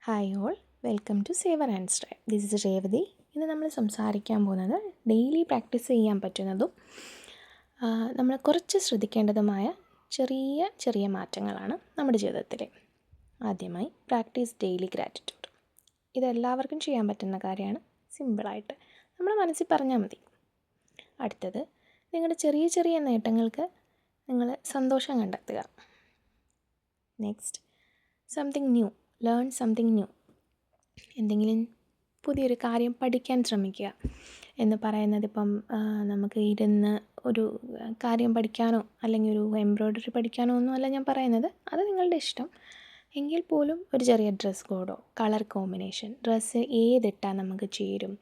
Hi all, welcome to Saver and Strive. This is Revathi. ഇന്ന് നമ്മൾ സംസാരിക്കാൻ പോകുന്നത് ഡെയിലി പ്രാക്ടീസ് ചെയ്യാൻ പറ്റുന്നതും നമ്മൾ കുറച്ച് ശ്രദ്ധിക്കേണ്ടതുമായ ചെറിയ ചെറിയ മാറ്റങ്ങളാണ് നമ്മുടെ ജീവിതത്തിൽ. ആദ്യമായി പ്രാക്ടീസ് ഡെയിലി ഗ്രാറ്റിറ്റ്യൂഡ്. ഇതെല്ലാവർക്കും ചെയ്യാൻ പറ്റുന്ന കാര്യമാണ്. സിമ്പിളായിട്ട് നമ്മൾ മനസ്സിൽ പറഞ്ഞാൽ മതി. അടുത്തത്, നിങ്ങളുടെ ചെറിയ ചെറിയ നേട്ടങ്ങൾക്ക് നിങ്ങൾ സന്തോഷം കണ്ടെത്തുക. Next, something new, learn something new. എന്തെങ്കിലും പുതിയൊരു കാര്യം പഠിക്കാൻ ശ്രമിക്കുക എന്ന് പറയുന്നത് ഇപ്പം നമുക്ക് ഇരുന്ന് ഒരു കാര്യം പഠിക്കാനോ അല്ലെങ്കിൽ ഒരു എംബ്രോയ്ഡറി പഠിക്കാനോ ഒന്നുമല്ല ഞാൻ പറയുന്നത്. അത് നിങ്ങളുടെ ഇഷ്ടം. എങ്കിൽ പോലും ഒരു ചെറിയ ഡ്രസ് കോഡോ കളർ കോമ്പിനേഷൻ, ഡ്രസ്സ് ഏതിട്ടാൽ നമുക്ക് ചേരും,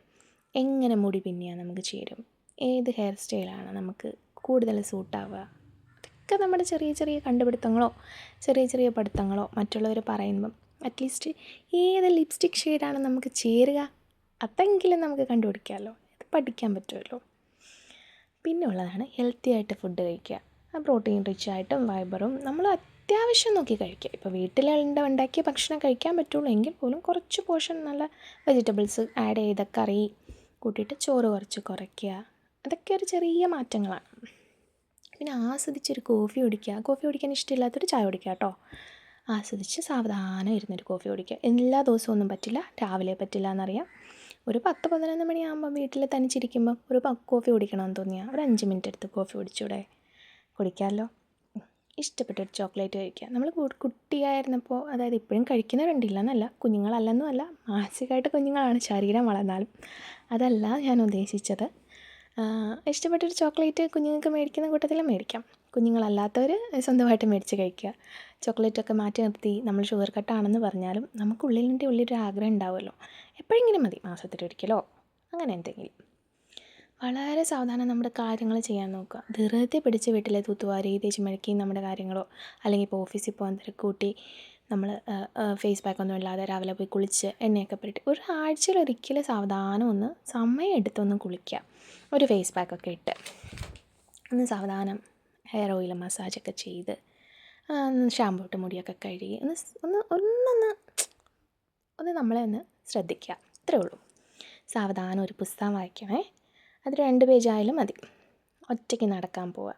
എങ്ങനെ മുടി പിന്നിയാൽ നമുക്ക് ചേരും, ഏത് ഹെയർ സ്റ്റൈലാണ് നമുക്ക് കൂടുതൽ സൂട്ടാവുക, അതൊക്കെ നമ്മുടെ ചെറിയ ചെറിയ കണ്ടുപിടുത്തങ്ങളോ ചെറിയ ചെറിയ പഠിത്തങ്ങളോ മറ്റുള്ളവർ പറയുമ്പം അറ്റ്ലീസ്റ്റ് ഏത് ലിപ്സ്റ്റിക് ഷെയ്ഡാണ് നമുക്ക് ചേരുക അതെങ്കിലും നമുക്ക് കണ്ടുപിടിക്കാമല്ലോ, ഇത് പഠിക്കാൻ പറ്റുമല്ലോ. പിന്നെ ഉള്ളതാണ് ഹെൽത്തി ആയിട്ട് ഫുഡ് കഴിക്കുക. പ്രോട്ടീൻ റിച്ച് ആയിട്ടും ഫൈബറും നമ്മൾ അത്യാവശ്യം നോക്കി കഴിക്കുക. ഇപ്പോൾ വീട്ടിലുണ്ടാക്കിയ ഭക്ഷണം കഴിക്കാൻ പറ്റുള്ളൂ എങ്കിൽ പോലും കുറച്ച് പോർഷൻ നല്ല വെജിറ്റബിൾസ് ആഡ് ചെയ്ത കറി കൂട്ടിയിട്ട് ചോറ് കുറച്ച് കുറയ്ക്കുക. അതൊക്കെ ഒരു ചെറിയ മാറ്റങ്ങളാണ്. പിന്നെ ആസ്വദിച്ചൊരു കോഫി കുടിക്കാൻ ഇഷ്ടമില്ലാത്തൊരു ചായ കുടിക്കുക കേട്ടോ. ആസ്വദിച്ച് സാവധാനം ഇരുന്നൊരു കോഫി കുടിക്കുക. എല്ലാ ദിവസവും ഒന്നും പറ്റില്ല, രാവിലെ പറ്റില്ല എന്നറിയാം. ഒരു 10-11 മണിയാകുമ്പോൾ വീട്ടിൽ തനിച്ചിരിക്കുമ്പോൾ ഒരു കോഫി കുടിക്കണമെന്ന് തോന്നിയാൽ ഒരു 5 മിനിറ്റ് എടുത്ത് കോഫി കുടിക്കാമല്ലോ. ഇഷ്ടപ്പെട്ടൊരു ചോക്ലേറ്റ് കഴിക്കുക. നമ്മൾ കുട്ടിയായിരുന്നപ്പോൾ, അതായത് ഇപ്പോഴും കഴിക്കുന്നവരുണ്ടില്ല എന്നല്ല, കുഞ്ഞുങ്ങളല്ലെന്നും അല്ല, മാനസികമായിട്ട് കുഞ്ഞുങ്ങളാണ്, ശരീരം വളർന്നാലും അതല്ല ഞാൻ ഉദ്ദേശിച്ചത്. ഇഷ്ടപ്പെട്ടൊരു ചോക്ലേറ്റ് കുഞ്ഞുങ്ങൾക്ക് മേടിക്കുന്ന കൂട്ടത്തിൽ മേടിക്കാം. കുഞ്ഞുങ്ങളല്ലാത്തവർ സ്വന്തമായിട്ട് മേടിച്ച് കഴിക്കുക. ചോക്ലേറ്റൊക്കെ മാറ്റി നിർത്തി നമ്മൾ ഷുഗർ കട്ടാണെന്ന് പറഞ്ഞാലും ഉള്ളിലൊരു ആഗ്രഹം ഉണ്ടാവുമല്ലോ. എപ്പോഴെങ്കിലും മതി, മാസത്തിലൊരിക്കലോ അങ്ങനെ എന്തെങ്കിലും. വളരെ സാവധാനം നമ്മുടെ കാര്യങ്ങൾ ചെയ്യാൻ നോക്കുക. ധൃതി പിടിച്ച് വീട്ടിലെ തൂത്തുവാരി തേച്ച് മെഴുക്കി നമ്മുടെ കാര്യങ്ങളോ, അല്ലെങ്കിൽ ഇപ്പോൾ ഓഫീസിൽ പോകാൻ തിരക്കൂട്ടി നമ്മൾ ഫേസ് പാക്കൊന്നും ഇല്ലാതെ രാവിലെ പോയി കുളിച്ച് എണ്ണയൊക്കെ പുരട്ടി ഒരാഴ്ചയിലൊരിക്കൽ സാവധാനം ഒന്ന് സമയം എടുത്തൊന്ന് കുളിക്കുക. ഒരു ഫേസ് പാക്കൊക്കെ ഇട്ട് ഒന്ന് സാവധാനം ഹെയർ ഓയിൽ മസാജൊക്കെ ചെയ്ത് ഷാമ്പൂ ഇട്ട് മുടിയൊക്കെ കഴുകി ഒന്ന് നമ്മളെ ഒന്ന് ശ്രദ്ധിക്കുക. ഇത്രേ ഉള്ളൂ. സാവധാനം ഒരു പുസ്തകം വായിക്കണേ. അത് 2 പേജായാലും മതി. ഒറ്റയ്ക്ക് നടക്കാൻ പോവുക.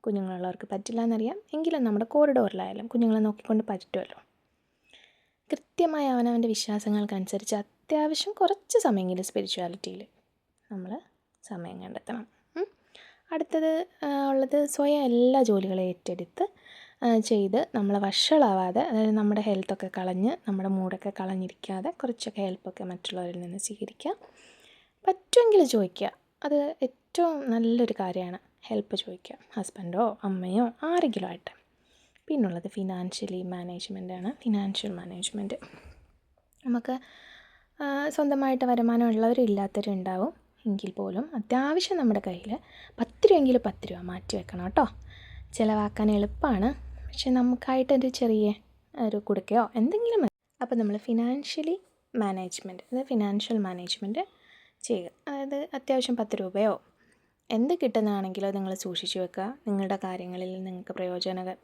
കുഞ്ഞുങ്ങളുള്ളവർക്ക് പറ്റില്ല എന്നറിയാം, എങ്കിലും നമ്മുടെ കോറിഡോറിലായാലും കുഞ്ഞുങ്ങളെ നോക്കിക്കൊണ്ട് പറ്റുമല്ലോ. കൃത്യമായ അവനവൻ്റെ വിശ്വാസങ്ങൾക്കനുസരിച്ച് അത്യാവശ്യം കുറച്ച് സമയമെങ്കിലും സ്പിരിച്വാലിറ്റിയിൽ നമ്മൾ സമയം കണ്ടെത്തണം. അടുത്തത് ഉള്ളത്, സ്വയം എല്ലാ ജോലികളും ഏറ്റെടുത്ത് ചെയ്ത് നമ്മൾ വഷളാവാതെ, അതായത് നമ്മുടെ ഹെൽത്തൊക്കെ കളഞ്ഞ് നമ്മുടെ മൂഡൊക്കെ കളഞ്ഞിരിക്കാതെ കുറച്ചൊക്കെ ഹെൽപ്പൊക്കെ മറ്റുള്ളവരിൽ നിന്ന് സ്വീകരിക്കുക. പറ്റുമെങ്കിൽ ചോദിക്കുക. അത് ഏറ്റവും നല്ലൊരു കാര്യമാണ്, ഹെൽപ്പ് ചോദിക്കുക. ഹസ്ബൻഡോ അമ്മയോ ആരെങ്കിലും ആയിട്ട്. പിന്നുള്ളത് ഫിനാൻഷ്യൽ മാനേജ്മെൻറ്റ്. നമുക്ക് സ്വന്തമായിട്ട് വരുമാനം ഉള്ളവരും ഇല്ലാത്തവരും ഉണ്ടാവും. എങ്കിൽ പോലും അത്യാവശ്യം നമ്മുടെ കയ്യിൽ 10 രൂപയെങ്കിലും 10 രൂപ മാറ്റി വെക്കണം കേട്ടോ. ചിലവാക്കാൻ എളുപ്പമാണ്, പക്ഷെ നമുക്കായിട്ടൊരു ചെറിയ ഒരു കുടുക്കയോ എന്തെങ്കിലും മതി. അപ്പോൾ നമ്മൾ ഫിനാൻഷ്യൽ മാനേജ്മെൻറ്റ് ചെയ്യുക. അതായത് അത്യാവശ്യം 10 രൂപയോ എന്ത് കിട്ടുന്നതാണെങ്കിലോ നിങ്ങൾ സൂക്ഷിച്ചു വെക്കുക. നിങ്ങളുടെ കാര്യങ്ങളിൽ നിങ്ങൾക്ക്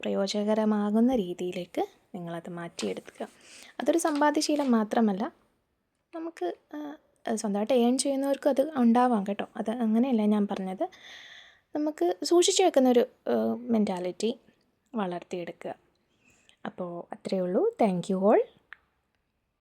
പ്രയോജനകരമാകുന്ന രീതിയിലേക്ക് നിങ്ങളത് മാറ്റിയെടുക്കുക. അതൊരു സമ്പാദ്യശീലം മാത്രമല്ല, നമുക്ക് സ്വന്തമായിട്ട് ഏൺ ചെയ്യുന്നവർക്കും അത് ഉണ്ടാവാം കേട്ടോ. അത് അങ്ങനെയല്ല ഞാൻ പറഞ്ഞത്. നമുക്ക് സൂക്ഷിച്ചു വെക്കുന്നൊരു മെൻറ്റാലിറ്റി വളർത്തിയെടുക്കുക. അപ്പോൾ അത്രയേ ഉള്ളൂ. Thank you all.